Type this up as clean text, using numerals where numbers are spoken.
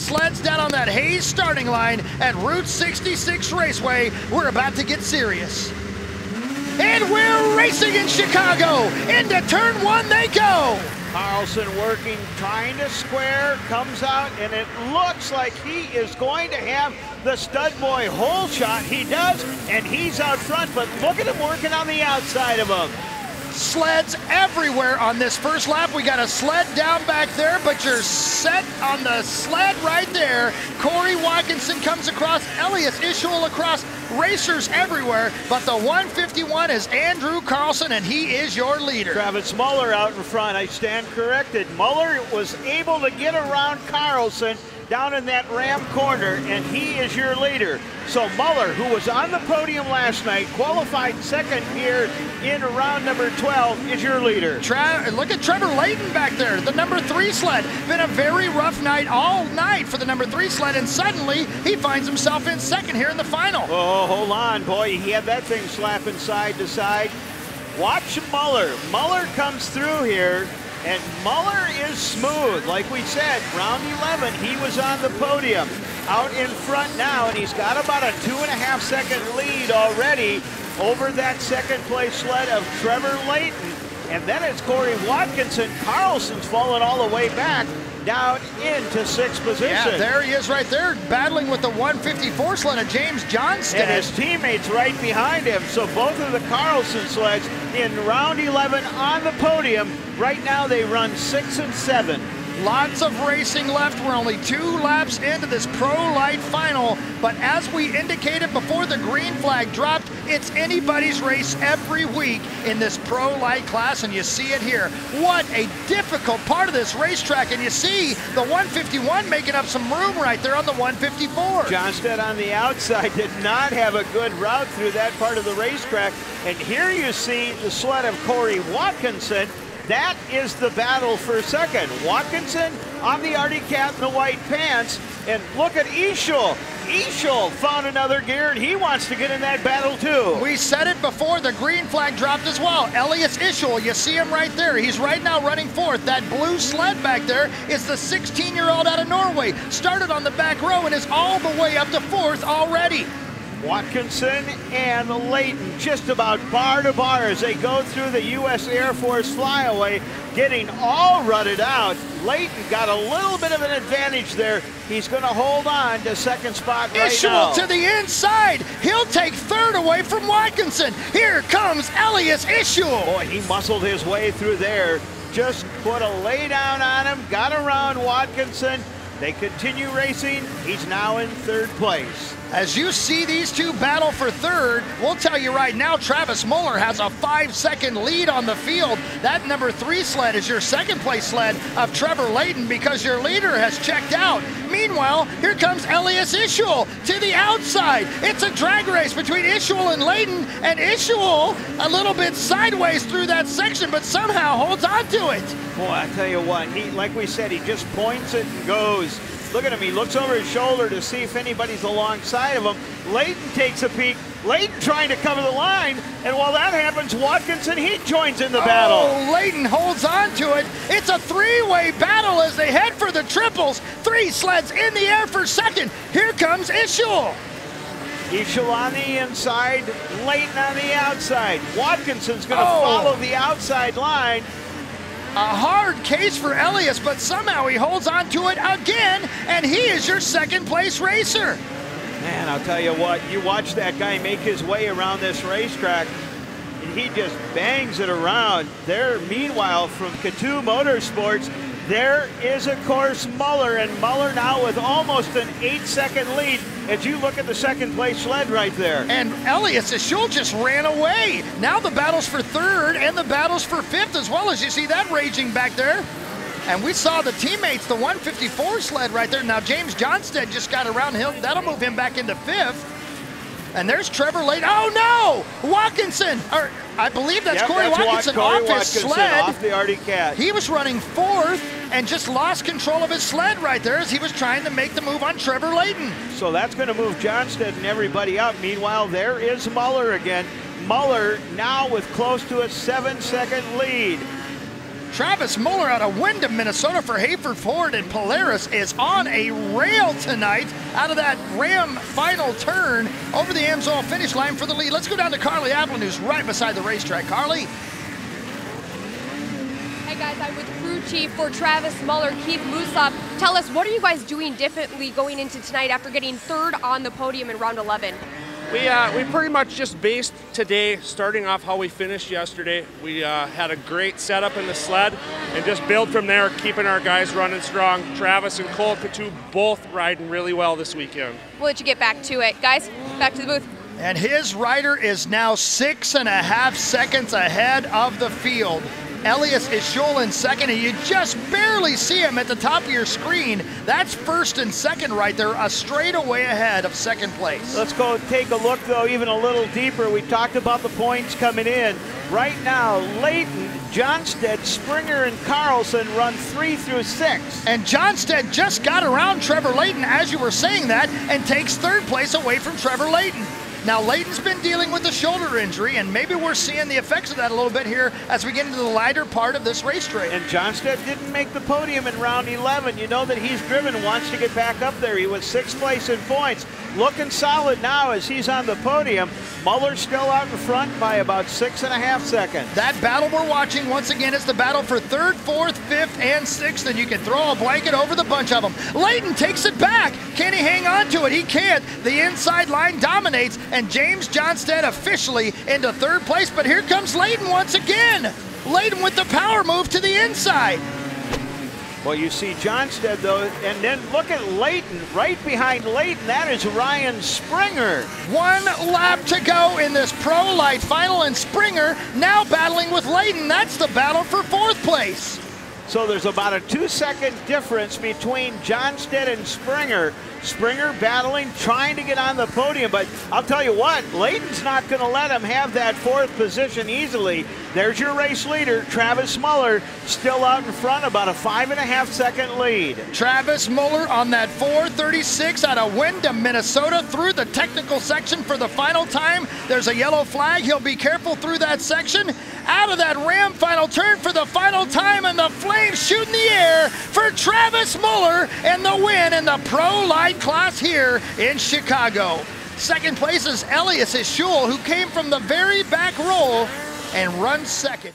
sleds down on that Hayes starting line at Route 66 Raceway. We're about to get serious. And we're racing in Chicago. Into turn one they go. Carlson working, trying to square, comes out, and it looks like he is going to have the stud boy hole shot. He does, and he's out front, but look at him working on the outside of him. Sleds everywhere on this first lap. We got a sled down back there, but you're set on the sled right there. Corey Watkinson comes across, Elias Ishul across, racers everywhere, but the 151 is Andrew Carlson, and he is your leader. Travis Muller out in front. I stand corrected. Muller was able to get around Carlson down in that ram corner, and he is your leader. So Muller, who was on the podium last night, qualified second here in round number 12, is your leader. Look at Trevor Layton back there, the number 3 sled. Been a very rough night all night for the number 3 sled, and suddenly he finds himself in second here in the final. Oh, hold on, boy. He had that thing slapping side to side. Watch Muller. Muller comes through here. And Muller is smooth. Like we said, round 11, he was on the podium. Out in front now, and he's got about a 2.5 second lead already over that second place sled of Trevor Layton. And then it's Corey Watkinson. Carlson's fallen all the way back down into 6th position. Yeah, there he is right there, battling with the 154 sled of James Johnstead. And his teammates right behind him. So both of the Carlson sleds in round 11 on the podium. Right now they run 6 and 7. Lots of racing left. We're only 2 laps into this Pro Lite final, but as we indicated before the green flag dropped, it's anybody's race every week in this Pro Lite class, and you see it here. What a difficult part of this racetrack, and you see the 151 making up some room right there on the 154. Johnstead on the outside did not have a good route through that part of the racetrack, and here you see the sled of Corey Watkinson. That is the battle for second. Watkinson on the Artie Cat in the white pants. And look at Ishul. Ishul found another gear, and he wants to get in that battle too. We said it before the green flag dropped as well. Elias Ishul, you see him right there. He's right now running fourth. That blue sled back there is the 16-year-old out of Norway. Started on the back row and is all the way up to fourth already. Watkinson and Layton just about bar to bar as they go through the U.S. Air Force flyaway, getting all rutted out. Layton got a little bit of an advantage there. He's going to hold on to second spot right now. Ishul to the inside. He'll take third away from Watkinson. Here comes Elias Ishul. Boy, he muscled his way through there. Just put a lay down on him, got around Watkinson. They continue racing. He's now in third place. As you see these two battle for third, we'll tell you right now, Travis Muller has a 5-second lead on the field. That number 3 sled is your second place sled of Trevor Layton because your leader has checked out. Meanwhile, here comes Elias Ishul to the outside. It's a drag race between Ishul and Layton, and Ishul a little bit sideways through that section, but somehow holds on to it. Boy, I tell you what, like we said, he just points it and goes. Look at him, he looks over his shoulder to see if anybody's alongside of him. Layton takes a peek. Layton trying to cover the line, and while that happens, Watkinson, he joins in the battle. Oh, Layton holds on to it. It's a 3-way battle as they head for the triples. 3 sleds in the air for second. Here comes Ishul. Ishul on the inside, Layton on the outside. Watkinson's going to follow the outside line. A hard case for Elias, but somehow he holds on to it again, and he is your second place racer. Man, I'll tell you what, you watch that guy make his way around this racetrack, and he just bangs it around. There, meanwhile, from K2 Motorsports, there is, of course, Muller, and Muller now with almost an 8-second lead as you look at the second place sled right there. And Elias Ishul just ran away. Now the battle's for third and the battle's for fifth as well, as you see that raging back there. And we saw the teammates, the 154 sled right there. Now James Johnstead just got around him. That'll move him back into fifth. And there's Trevor Layton. Oh no! Watkinson, or I believe that's Corey Watkinson off his sled. Off the Artie Cat. He was running fourth and just lost control of his sled right there as he was trying to make the move on Trevor Layton. So that's going to move Johnstead and everybody up. Meanwhile, there is Muller again. Muller now with close to a 7-second lead. Travis Muller out of Wyndham, Minnesota for Hayford Ford, and Polaris is on a rail tonight out of that Ram final turn over the Amsoil finish line for the lead. Let's go down to Carly Ablin, who's right beside the racetrack. Carly? Hey guys, I'm with crew chief for Travis Muller, Keith Musop. Tell us, what are you guys doing differently going into tonight after getting third on the podium in round 11? We pretty much just based today, starting off how we finished yesterday. We had a great setup in the sled and just build from there, keeping our guys running strong. Travis and Cole Coutu both riding really well this weekend. We'll let you get back to it. Guys, back to the booth. And his rider is now 6.5 seconds ahead of the field. Elias Ishul in second, and you just barely see him at the top of your screen. That's first and second right there, a straightaway ahead of second place. Let's go take a look, though, even a little deeper. We talked about the points coming in. Right now, Layton, Johnstead, Springer, and Carlson run 3 through 6. And Johnstead just got around Trevor Layton, as you were saying that, and takes third place away from Trevor Layton. Now, Layton's been dealing with a shoulder injury, and maybe we're seeing the effects of that a little bit here as we get into the lighter part of this racetrack. And Johnstead didn't make the podium in round 11. You know that he's driven, wants to get back up there. He was 6th place in points. Looking solid now as he's on the podium. Muller's still out in front by about 6.5 seconds. That battle we're watching, once again, is the battle for 3rd, 4th, 5th, and 6th, and you can throw a blanket over the bunch of them. Layton takes it back. Can he hang on to it? He can't. The inside line dominates, and James Johnstead officially into 3rd place, but here comes Layton once again. Layton with the power move to the inside. Well, you see Johnstead, though, and then look at Layton. Right behind Layton, that is Ryan Springer. 1 lap to go in this Pro Lite final, and Springer now battling with Layton. That's the battle for 4th place. So there's about a 2-second difference between Johnstead and Springer. Springer battling, trying to get on the podium, but I'll tell you what, Layton's not going to let him have that 4th position easily. There's your race leader, Travis Muller, still out in front, about a 5.5 second lead. Travis Muller on that 4:36 out of Wyndham, Minnesota, through the technical section for the final time. There's a yellow flag. He'll be careful through that section. Out of that Ram final turn for the final time, and the flames shoot in the air for Travis Muller and the win in the Pro Lite class here in Chicago. Second place is Elias Ishul, who came from the very back row and runs second.